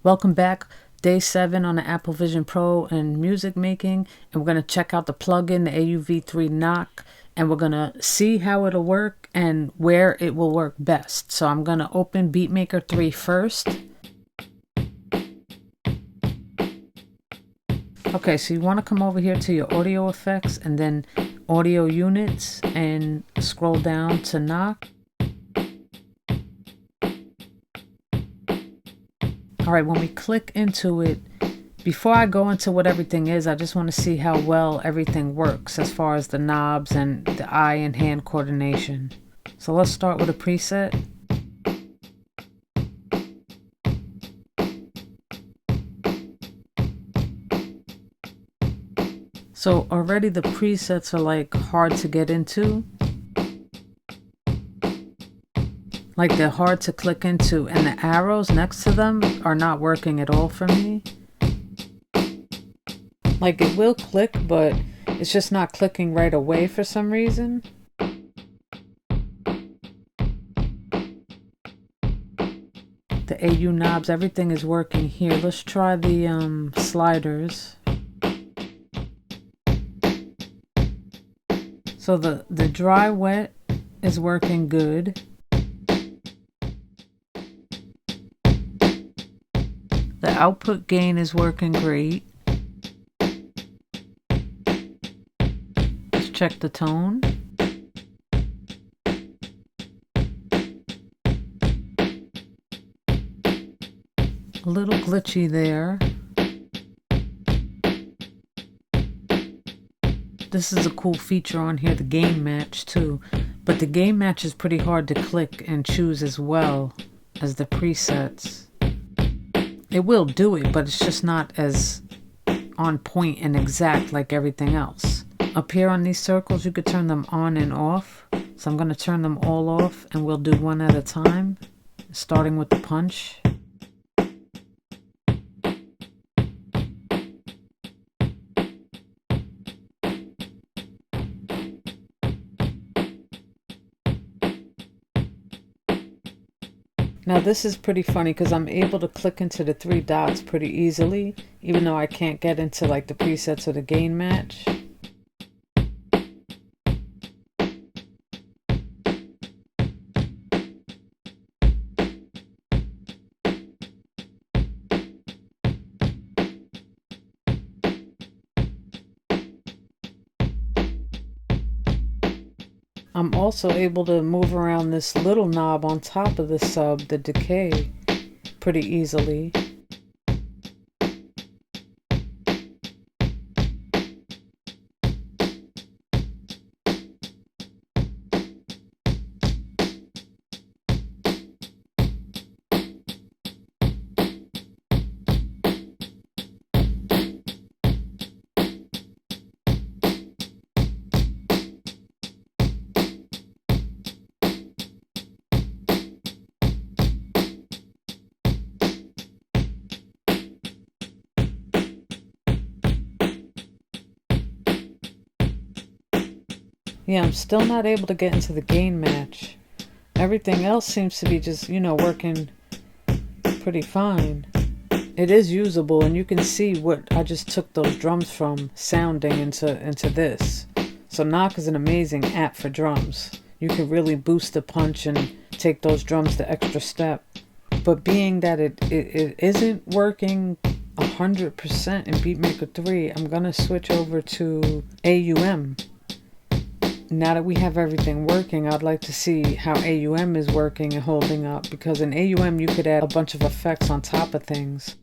Welcome back. Day 7 on the Apple Vision Pro and music making. And we're going to check out the plugin, the AUV3 knock. And we're going to see how it'll work and where it will work best. So I'm going to open Beatmaker 3 first. Okay, so you want to come over here to your audio effects and then audio units and scroll down to knock. All right, when we click into it, before I go into what everything is, I just want to see how well everything works as far as the knobs and the eye and hand coordination. So let's start with a preset. So already the presets are like hard to get into. Like they're hard to click into, and the arrows next to them are not working at all for me. Like it will click, but it's just not clicking right away for some reason. The AU knobs, everything is working here. Let's try the sliders. So the dry wet is working good. The output gain is working great. Let's check the tone. A little glitchy there. This is a cool feature on here, the gain match too. But the gain match is pretty hard to click and choose as well as the presets. It will do it, but it's just not as on point and exact like everything else. Up here on these circles, you could turn them on and off. So I'm going to turn them all off and we'll do one at a time, starting with the punch. Now this is pretty funny because I'm able to click into the 3 dots pretty easily, even though I can't get into like the presets or the gain match. I'm also able to move around this little knob on top of the sub, the decay, pretty easily. Yeah, I'm still not able to get into the gain match. Everything else seems to be just, working pretty fine. It is usable, and you can see what I just took those drums from sounding into this. So Knock is an amazing app for drums. You can really boost the punch and take those drums the extra step. But being that it isn't working 100% in Beatmaker 3, I'm going to switch over to AUM. Now that we have everything working, I'd like to see how AUM is working and holding up, because in AUM you could add a bunch of effects on top of things.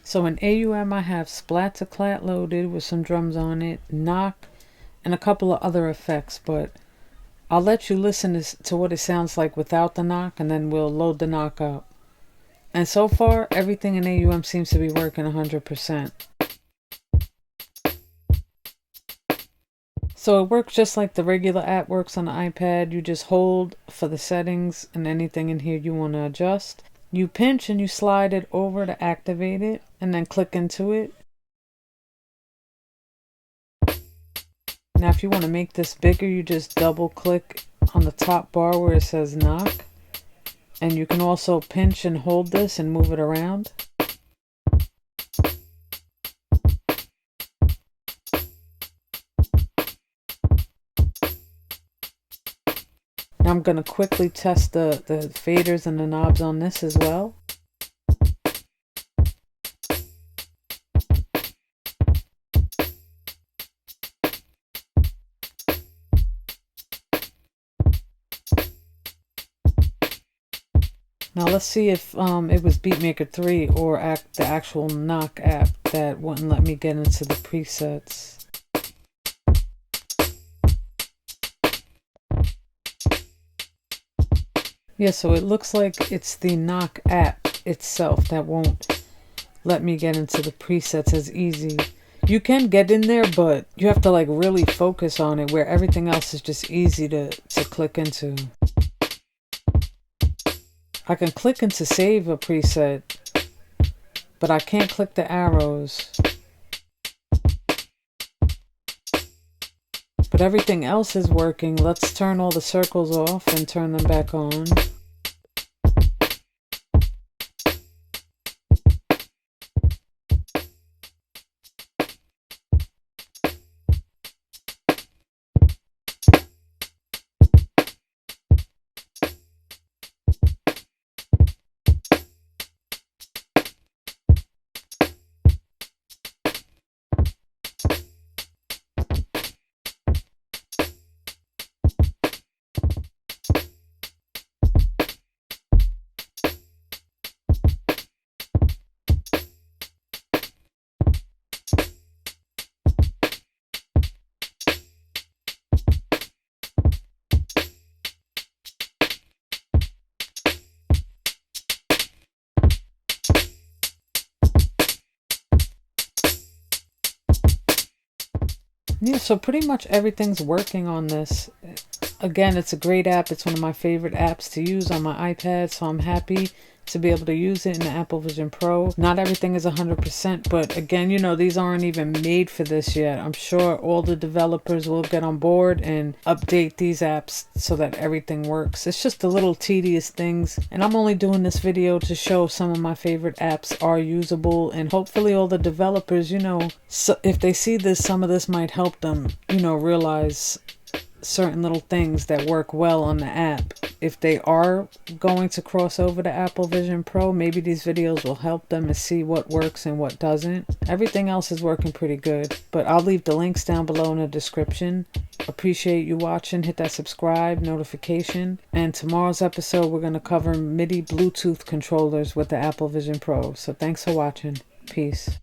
So in AUM I have Splat to Clat loaded with some drums on it, Knock, and a couple of other effects, but I'll let you listen to what it sounds like without the knock, and then we'll load the knock up. And so far, everything in AUM seems to be working 100%. So it works just like the regular app works on the iPad. You just hold for the settings and anything in here you want to adjust. You pinch and you slide it over to activate it, and then click into it. Now if you want to make this bigger, you just double click on the top bar where it says knock. And you can also pinch and hold this and move it around. I'm going to quickly test the faders and the knobs on this as well. Now let's see if it was Beatmaker 3 or the actual Knock app that wouldn't let me get into the presets. Yeah, so it looks like it's the Knock app itself that won't let me get into the presets as easy. You can get in there, but you have to like really focus on it, where everything else is just easy to click into. I can click into save a preset, but I can't click the arrows. But everything else is working. Let's turn all the circles off and turn them back on. Yeah, so pretty much everything's working on this. Again, it's a great app. It's one of my favorite apps to use on my iPad, so I'm happy to be able to use it in the Apple Vision Pro. Not everything is 100%, but again, you know, these aren't even made for this yet. I'm sure all the developers will get on board and update these apps so that everything works. It's just the little tedious things, and I'm only doing this video to show some of my favorite apps are usable, and hopefully all the developers, you know, so if they see this, some of this might help them, you know, realize certain little things that work well on the app. If they are going to cross over to Apple Vision Pro, maybe these videos will help them to see what works and what doesn't. Everything else is working pretty good, but I'll leave the links down below in the description. Appreciate you watching. Hit that subscribe notification, and tomorrow's episode we're going to cover MIDI Bluetooth controllers with the Apple Vision Pro. So thanks for watching. Peace.